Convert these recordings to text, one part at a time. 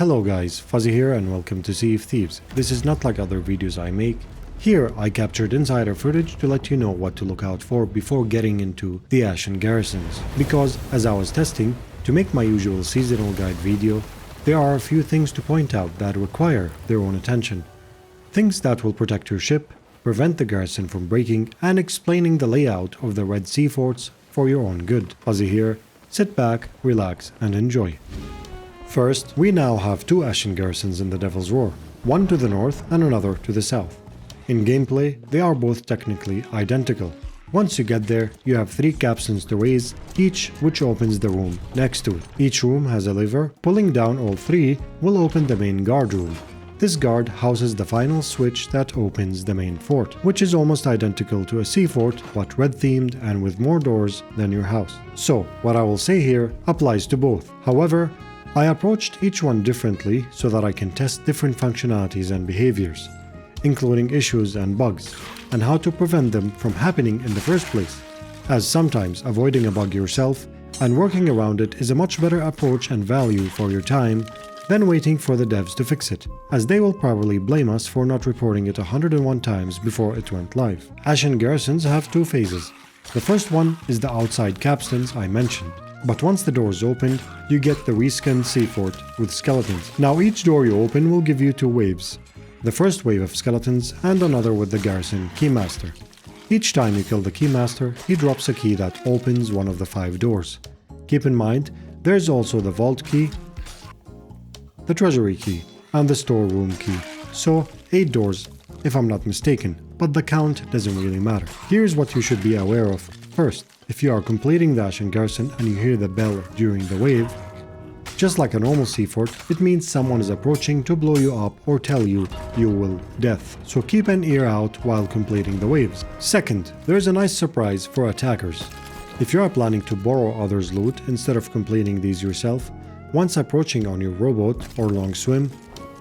Hello guys, Fuzzy here and welcome to Sea of Thieves. This is not like other videos I make. Here I captured insider footage to let you know what to look out for before getting into the ASHEN Garrisons. Because, as I was testing, to make my usual seasonal guide video, there are a few things to point out that require their own attention. Things that will protect your ship, prevent the garrison from breaking, and explaining the layout of the Red Sea forts for your own good. Fuzzy here, sit back, relax, and enjoy. First, we now have two ASHEN Garrisons in the Devil's Roar, one to the north and another to the south. In gameplay, they are both technically identical. Once you get there, you have 3 capstans to raise, each which opens the room next to it. Each room has a lever. Pulling down all 3 will open the main guard room. This guard houses the final switch that opens the main fort, which is almost identical to a sea fort but red themed and with more doors than your house. So, what I will say here applies to both. However, I approached each one differently so that I can test different functionalities and behaviors, including issues and bugs, and how to prevent them from happening in the first place, as sometimes avoiding a bug yourself and working around it is a much better approach and value for your time than waiting for the devs to fix it, as they will probably blame us for not reporting it 101 times before it went live. ASHEN Garrisons have 2 phases. The first one is the outside capstans I mentioned. But once the doors opened, you get the reskinned sea fort with skeletons. Now each door you open will give you 2 waves. The first wave of skeletons and another with the garrison keymaster. Each time you kill the keymaster, he drops a key that opens one of the 5 doors. Keep in mind, there's also the vault key, the treasury key, and the storeroom key. So 8 doors, if I'm not mistaken, but the count doesn't really matter. Here's what you should be aware of. First, if you are completing the ASHEN Garrison and you hear the bell during the wave, just like a normal sea fort, it means someone is approaching to blow you up or tell you will death. So keep an ear out while completing the waves. Second, there is a nice surprise for attackers. If you are planning to borrow others' loot instead of completing these yourself, once approaching on your rowboat or long swim,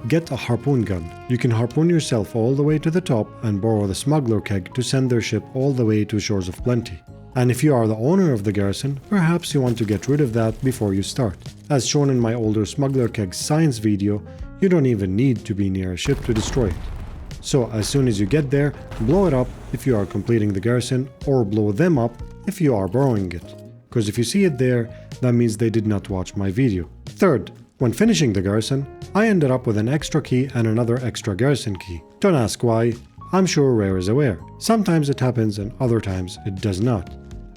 get a harpoon gun. You can harpoon yourself all the way to the top and borrow the smuggler keg to send their ship all the way to Shores of Plenty. And if you are the owner of the garrison, perhaps you want to get rid of that before you start. As shown in my older smuggler keg science video, you don't even need to be near a ship to destroy it. So as soon as you get there, blow it up if you are completing the garrison, or blow them up if you are borrowing it. Because if you see it there, that means they did not watch my video. Third, when finishing the garrison, I ended up with an extra key and another extra garrison key. Don't ask why, I'm sure Rare is aware. Sometimes it happens and other times it does not.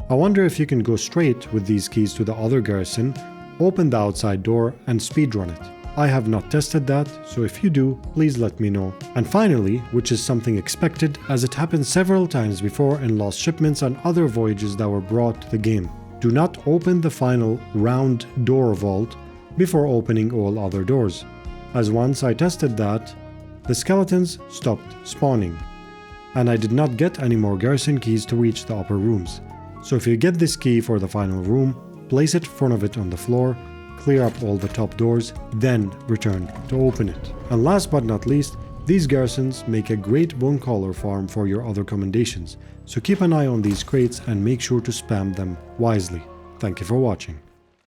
I wonder if you can go straight with these keys to the other garrison, open the outside door and speedrun it. I have not tested that, so if you do, please let me know. And finally, which is something expected as it happened several times before in lost shipments and other voyages that were brought to the game. Do not open the final round door vault before opening all other doors, as once I tested that, the skeletons stopped spawning, and I did not get any more garrison keys to reach the upper rooms. So if you get this key for the final room, place it in front of it on the floor, clear up all the top doors, then return to open it. And last but not least, these garrisons make a great bone collar farm for your other commendations, so keep an eye on these crates and make sure to spam them wisely. Thank you for watching.